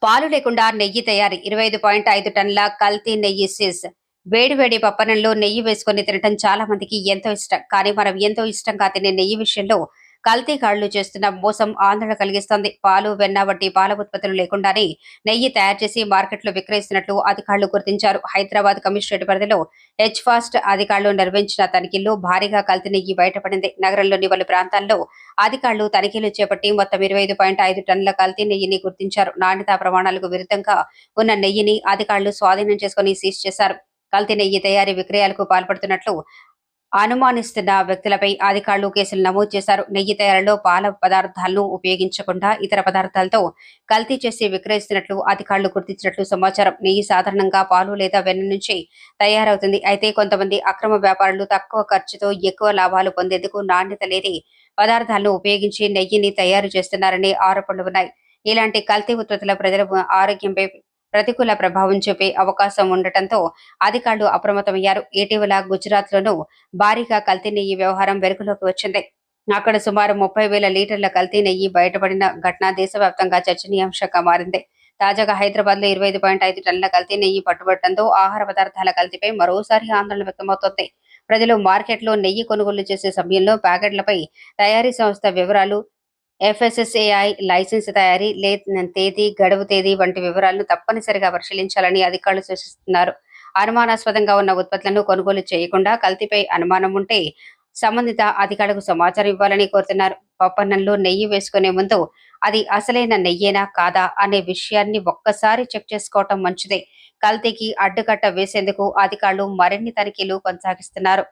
పాలు లేకుండా నెయ్యి తయారీ 25.5 టన్నుల కల్తీ నెయ్యి సీజ్. వేడివేడి పప్పనంలో నెయ్యి వేసుకొని తినటం చాలా మందికి ఎంతో ఇష్టం. కానీ మనం ఎంతో ఇష్టంగా తినే నెయ్యి విషయంలో కల్తీగాళ్లు చేస్తున్న మోసం ఆందోళన కలిగిస్తోంది. పాలు, వెన్న వంటి పాల ఉత్పత్తులు లేకుండానే నెయ్యి తయారు చేసి మార్కెట్లో విక్రయిస్తున్నట్లు అధికారులు గుర్తించారు. హైదరాబాద్ కమిషనరేట్ పరిధిలో హెచ్ ఫాస్ట్ అధికారులు నిర్వహించిన తనిఖీల్లో భారీగా కల్తీ నెయ్యి బయటపడింది. నగరంలోని పలు ప్రాంతాల్లో అధికారులు తనిఖీలు చేపట్టి మొత్తం 25.5 టన్నుల కల్తీ నెయ్యిని గుర్తించారు. నాణ్యతా ప్రమాణాలకు విరుద్ధంగా ఉన్న నెయ్యిని అధికారులు స్వాధీనం చేసుకుని సీజ్ చేశారు. కల్తీ నెయ్యి తయారీ విక్రయాలకు పాల్పడుతున్నట్లు అనుమానిస్తున్న వ్యక్తులపై అధికారులు కేసులు నమోదు చేశారు. నెయ్యి తయారీలో పాల పదార్థాలను ఉపయోగించకుండా ఇతర పదార్థాలతో కల్తీ చేసి విక్రయిస్తున్నట్లు అధికారులు గుర్తించినట్లు సమాచారం. నెయ్యి సాధారణంగా పాలు లేదా వెన్న నుంచి తయారవుతుంది. అయితే కొంతమంది అక్రమ వ్యాపారులు తక్కువ ఖర్చుతో ఎక్కువ లాభాలు పొందేందుకు నాణ్యత లేని పదార్థాలను ఉపయోగించి నెయ్యిని తయారు చేస్తున్నారనే ఆరోపణలు ఉన్నాయి. ఇలాంటి కల్తీ ఉత్పత్తుల ప్రజల ఆరోగ్యంపై ప్రతికూల ప్రభావం చూపే అవకాశం ఉండటంతో అధికారులు అప్రమత్తమయ్యారు. ఇటీవల గుజరాత్ లోనూ భారీగా కల్తీ నెయ్యి వ్యవహారం వెలుగులోకి వచ్చింది. అక్కడ సుమారు 30,000 లీటర్ల కల్తీ నెయ్యి బయటపడిన ఘటన దేశవ్యాప్తంగా చర్చనీయాంశంగా మారింది. తాజాగా హైదరాబాద్ లో 25.5 టన్నుల కల్తీ నెయ్యి పట్టుబడటంతో ఆహార పదార్థాల కల్తీపై మరోసారి ఆందోళన వ్యక్తమవుతోంది. ప్రజలు మార్కెట్లో నెయ్యి కొనుగోలు చేసే సమయంలో ప్యాకెట్లపై తయారీ సంస్థ వివరాలు, ఎఫ్ఎస్ఎస్ఏఐ లైసెన్స్ తయారీ తేదీ, గడువు తేదీ వంటి వివరాలను తప్పనిసరిగా పరిశీలించాలని అధికారులు సూచిస్తున్నారు. అనుమానాస్పదంగా ఉన్న ఉత్పత్తులను కొనుగోలు చేయకుండా కల్తీపై అనుమానం ఉంటే సంబంధిత అధికారులకు సమాచారం ఇవ్వాలని కోరుతున్నారు. పప్పన్నంలో నెయ్యి వేసుకునే ముందు అది అసలైన నెయ్యేనా కాదా అనే విషయాన్ని ఒక్కసారి చెక్ చేసుకోవటం మంచిదే. కల్తీకి అడ్డుకట్ట వేసేందుకు అధికారులు మరిన్ని తనిఖీలు కొనసాగిస్తున్నారు.